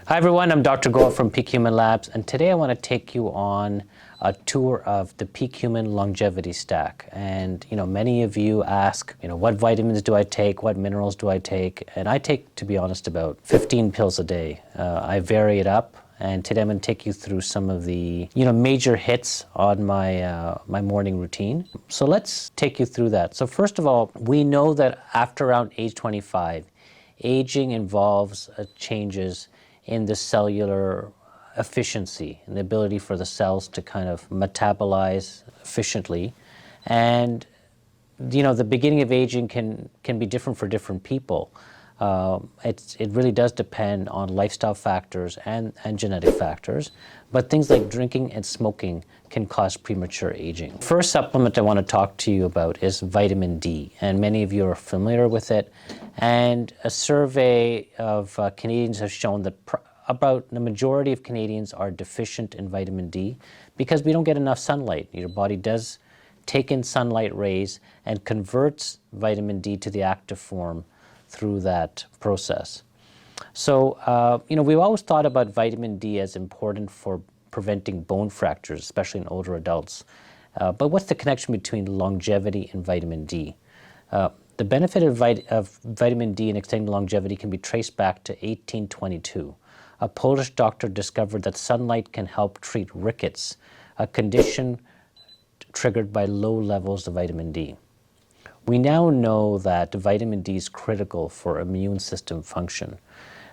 Hi everyone, I'm Dr. Goel from Peak Human Labs, and today I want to take you on a tour of the Peak Human Longevity Stack. And many of you ask, what vitamins do I take, what minerals do I take? And I take, to be honest, about 15 pills a day. I vary it up, and today I'm going to take you through some of the major hits on my my morning routine. So let's take you through that. So first of all, we know that after around age 25, aging involves changes in the cellular efficiency and the ability for the cells to kind of metabolize efficiently. And the beginning of aging can be different for different people. It really does depend on lifestyle factors and genetic factors, but things like drinking and smoking can cause premature aging. First supplement I want to talk to you about is vitamin D, and many of you are familiar with it. And a survey of Canadians has shown that about the majority of Canadians are deficient in vitamin D because we don't get enough sunlight. Your body does take in sunlight rays and converts vitamin D to the active form through that process. So, we've always thought about vitamin D as important for preventing bone fractures, especially in older adults. But what's the connection between longevity and vitamin D? The benefit of vitamin D in extending longevity can be traced back to 1822. A Polish doctor discovered that sunlight can help treat rickets, a condition triggered by low levels of vitamin D. We now know that vitamin D is critical for immune system function.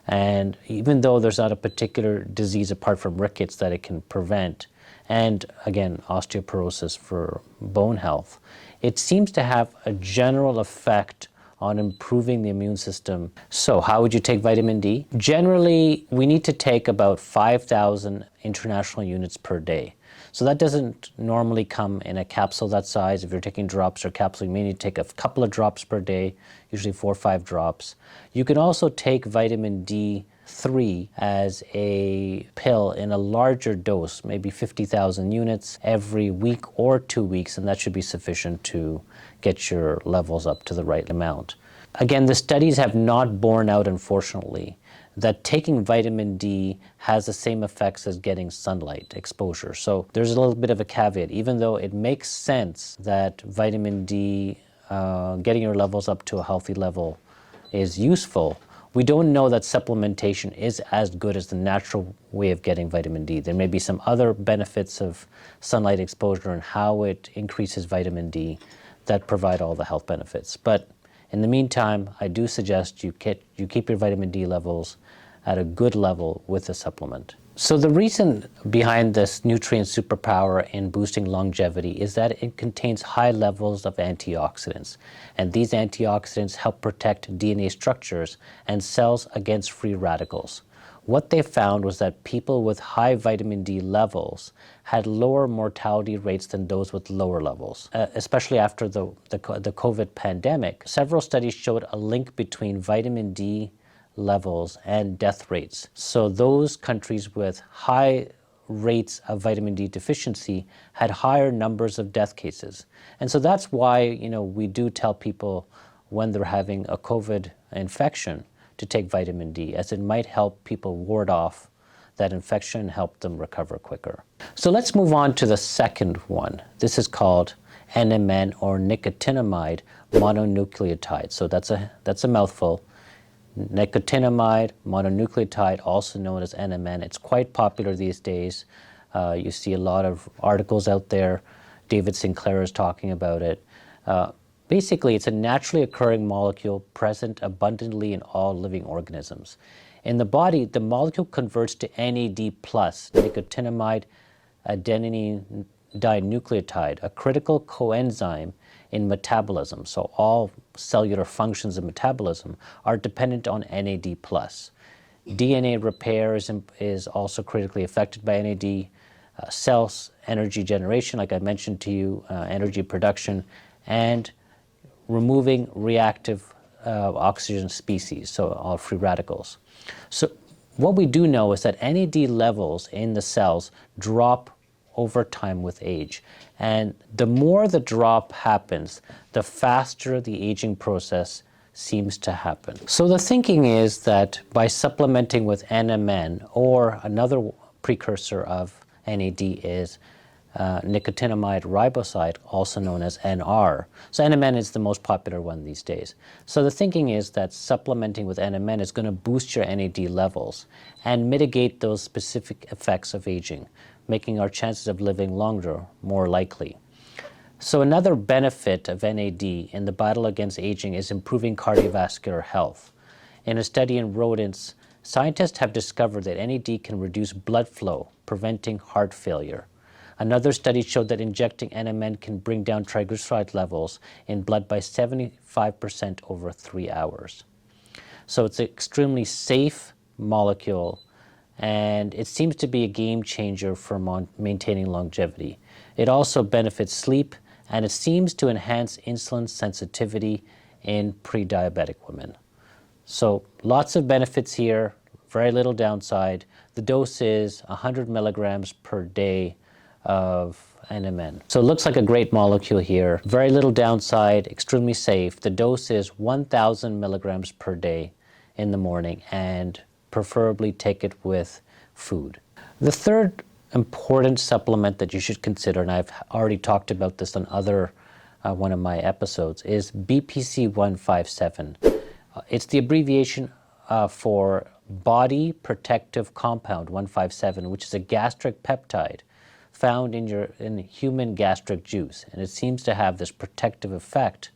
And even though there's not a particular disease apart from rickets that it can prevent, and again, osteoporosis for bone health, it seems to have a general effect on improving the immune system. So how would you take vitamin D? Generally, we need to take about 5,000 international units per day. So that doesn't normally come in a capsule that size. If you're taking drops or capsule, you may need to take a couple of drops per day, usually 4 or 5 drops. You can also take vitamin D3 as a pill in a larger dose, maybe 50,000 units every week or 2 weeks, and that should be sufficient to get your levels up to the right amount. Again, the studies have not borne out, unfortunately, that taking vitamin D has the same effects as getting sunlight exposure. So there's a little bit of a caveat. Even though it makes sense that vitamin D, getting your levels up to a healthy level is useful, we don't know that supplementation is as good as the natural way of getting vitamin D. There may be some other benefits of sunlight exposure and how it increases vitamin D that provide all the health benefits. But in the meantime, I do suggest you keep your vitamin D levels at a good level with a supplement. So the reason behind this nutrient superpower in boosting longevity is that it contains high levels of antioxidants. And these antioxidants help protect DNA structures and cells against free radicals. What they found was that people with high vitamin D levels had lower mortality rates than those with lower levels, especially after the COVID pandemic. Several studies showed a link between vitamin D levels and death rates. So those countries with high rates of vitamin D deficiency had higher numbers of death cases. And so that's why, we do tell people when they're having a COVID infection to take vitamin D, as it might help people ward off that infection and help them recover quicker. So let's move on to the second one. This is called NMN, or Nicotinamide Mononucleotide. So that's a mouthful. Nicotinamide Mononucleotide, also known as NMN. It's quite popular these days. You see a lot of articles out there. David Sinclair is talking about it. Basically, it's a naturally occurring molecule present abundantly in all living organisms. In the body, the molecule converts to NAD+, nicotinamide adenine dinucleotide, a critical coenzyme in metabolism. So all cellular functions of metabolism are dependent on NAD+. DNA repair is also critically affected by NAD. Cells energy generation, like I mentioned to you, energy production, and removing reactive oxygen species, so all free radicals. So what we do know is that NAD levels in the cells drop over time with age. And the more the drop happens, the faster the aging process seems to happen. So the thinking is that by supplementing with NMN, or another precursor of NAD is nicotinamide riboside, also known as NR. So NMN is the most popular one these days. So the thinking is that supplementing with NMN is going to boost your NAD levels and mitigate those specific effects of aging, making our chances of living longer more likely. So another benefit of NAD in the battle against aging is improving cardiovascular health. In a study in rodents, scientists have discovered that NAD can reduce blood flow, preventing heart failure. Another study showed that injecting NMN can bring down triglyceride levels in blood by 75% over 3 hours. So it's an extremely safe molecule, and it seems to be a game changer for maintaining longevity. It also benefits sleep, and it seems to enhance insulin sensitivity in pre-diabetic women. So lots of benefits here, very little downside. The dose is 100 milligrams per day of NMN. So it looks like a great molecule here. Very little downside, extremely safe. The dose is 1,000 milligrams per day in the morning, and preferably take it with food. The third important supplement that you should consider, and I've already talked about this on one of my episodes, is BPC 157. It's the abbreviation for Body Protective Compound 157, which is a gastric peptide found in human gastric juice, and it seems to have this protective effect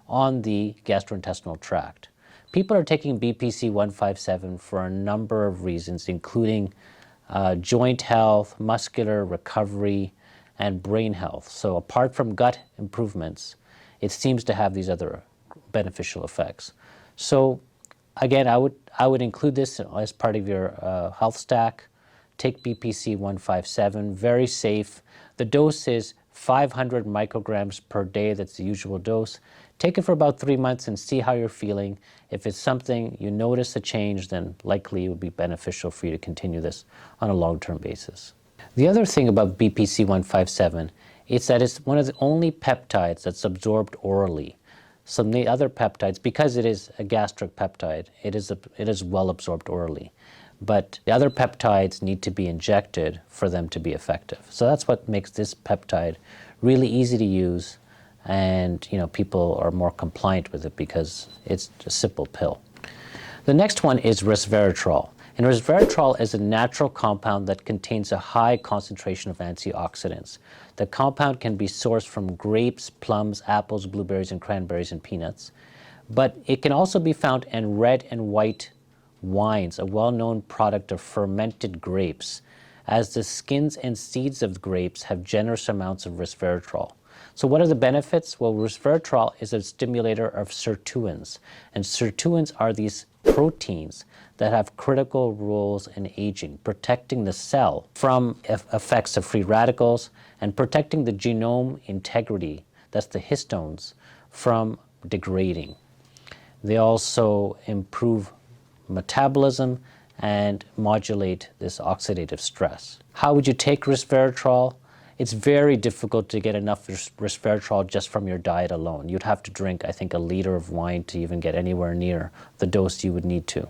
on the gastrointestinal tract. People are taking BPC 157 for a number of reasons, including joint health, muscular recovery, and brain health. So apart from gut improvements, it seems to have these other beneficial effects. So again, I would include this as part of your health stack. Take BPC 157, very safe. The dose is 500 micrograms per day. That's the usual dose. Take it for about 3 months and see how you're feeling. If it's something you notice a change, then likely it would be beneficial for you to continue this on a long-term basis. The other thing about BPC 157 is that it's one of the only peptides that's absorbed orally. Some of the other peptides, because it is a gastric peptide, it is well absorbed orally. But the other peptides need to be injected for them to be effective. So that's what makes this peptide really easy to use, and people are more compliant with it because it's a simple pill. The next one is resveratrol. And resveratrol is a natural compound that contains a high concentration of antioxidants. The compound can be sourced from grapes, plums, apples, blueberries, and cranberries, and peanuts. But it can also be found in red and white wines, a well-known product of fermented grapes, as the skins and seeds of grapes have generous amounts of resveratrol. So what are the benefits? Well, resveratrol is a stimulator of sirtuins, and sirtuins are these proteins that have critical roles in aging, protecting the cell from effects of free radicals and protecting the genome integrity, that's the histones, from degrading. They also improve metabolism and modulate this oxidative stress. How would you take resveratrol? It's very difficult to get enough resveratrol just from your diet alone. You'd have to drink, I think, a liter of wine to even get anywhere near the dose you would need to.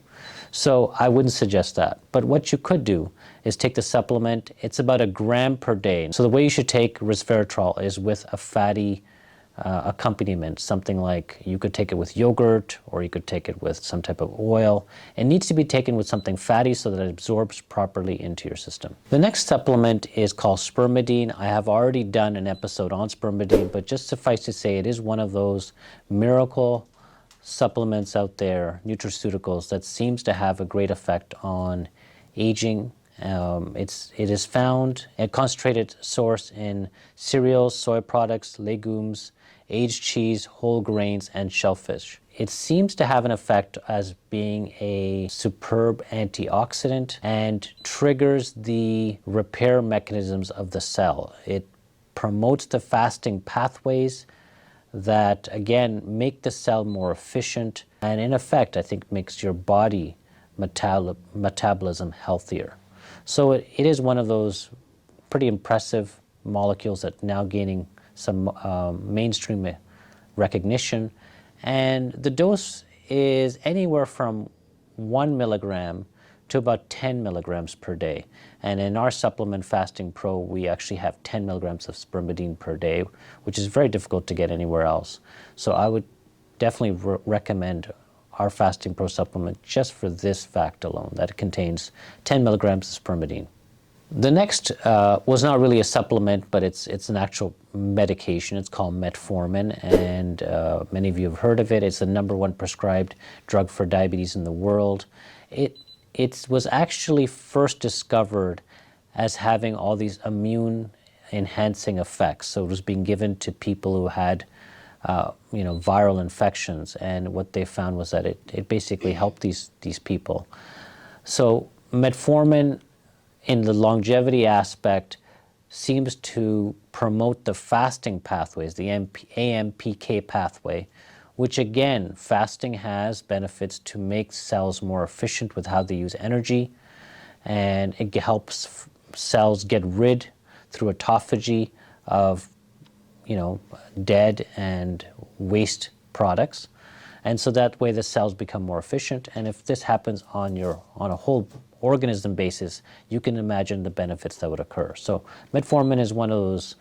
So I wouldn't suggest that. But what you could do is take the supplement. It's about 1 gram per day. So the way you should take resveratrol is with a fatty accompaniment, something like you could take it with yogurt, or you could take it with some type of oil. It needs to be taken with something fatty so that it absorbs properly into your system. The next supplement is called Spermidine. I have already done an episode on Spermidine, but just suffice to say it is one of those miracle supplements out there, nutraceuticals, that seems to have a great effect on aging. It is found a concentrated source in cereals, soy products, legumes, aged cheese, whole grains, and shellfish. It seems to have an effect as being a superb antioxidant and triggers the repair mechanisms of the cell. It promotes the fasting pathways that, again, make the cell more efficient, and in effect, I think, makes your body metabolism healthier. So it is one of those pretty impressive molecules that now gaining some mainstream recognition. And the dose is anywhere from 1 milligram to about 10 milligrams per day. And in our supplement Fasting Pro, we actually have 10 milligrams of spermidine per day, which is very difficult to get anywhere else. So I would definitely recommend our Fasting Pro supplement just for this fact alone, that it contains 10 milligrams of spermidine. The next was not really a supplement, but it's an actual medication. It's called Metformin, and many of you have heard of it. It's the #1 prescribed drug for diabetes in the world. It was actually first discovered as having all these immune-enhancing effects. So it was being given to people who had viral infections, and what they found was that it basically helped these people. So Metformin, in the longevity aspect, seems to promote the fasting pathways, the AMPK pathway, which again, fasting has benefits to make cells more efficient with how they use energy, and it helps cells get rid through autophagy of dead and waste products. And so that way the cells become more efficient. And if this happens on a whole organism basis, you can imagine the benefits that would occur. So Metformin is one of those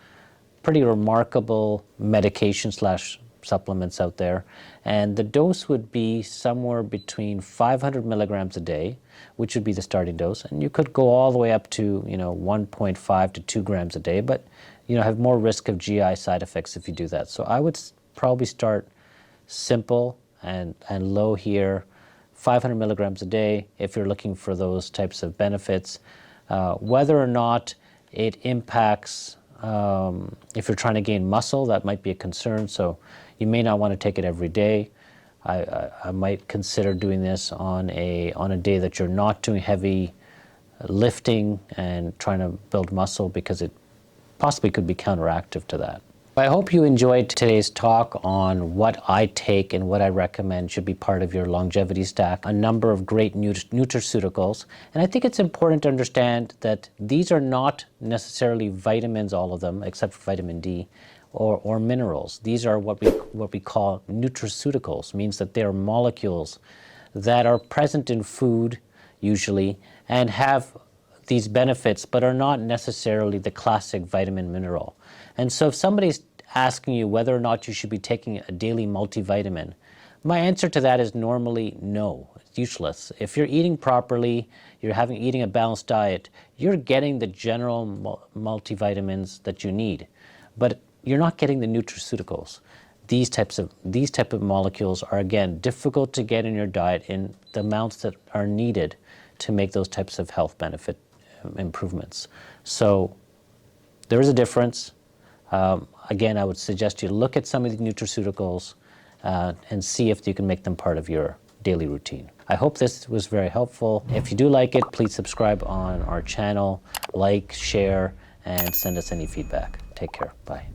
pretty remarkable medications / supplements out there. And the dose would be somewhere between 500 milligrams a day, which would be the starting dose. And you could go all the way up to 1.5 to 2 grams a day, but have more risk of GI side effects if you do that. So I would probably start simple and low here, 500 milligrams a day if you're looking for those types of benefits. Whether or not it impacts, if you're trying to gain muscle, that might be a concern. So you may not want to take it every day. I might consider doing this on a day that you're not doing heavy lifting and trying to build muscle, because it possibly could be counteractive to that. I hope you enjoyed today's talk on what I take and what I recommend should be part of your longevity stack, a number of great nutraceuticals. And I think it's important to understand that these are not necessarily vitamins, all of them, except for vitamin D, or minerals. These are what we call nutraceuticals, means that they are molecules that are present in food, usually, and have these benefits, but are not necessarily the classic vitamin mineral. And so if somebody's asking you whether or not you should be taking a daily multivitamin, my answer to that is normally no. It's useless. If you're eating properly, you're eating a balanced diet, you're getting the general multivitamins that you need, but you're not getting the nutraceuticals. These type of molecules are, again, difficult to get in your diet in the amounts that are needed to make those types of health benefit improvements. So there is a difference. Again, I would suggest you look at some of the nutraceuticals and see if you can make them part of your daily routine. I hope this was very helpful. If you do like it, please subscribe on our channel, like, share, and send us any feedback. Take care. Bye.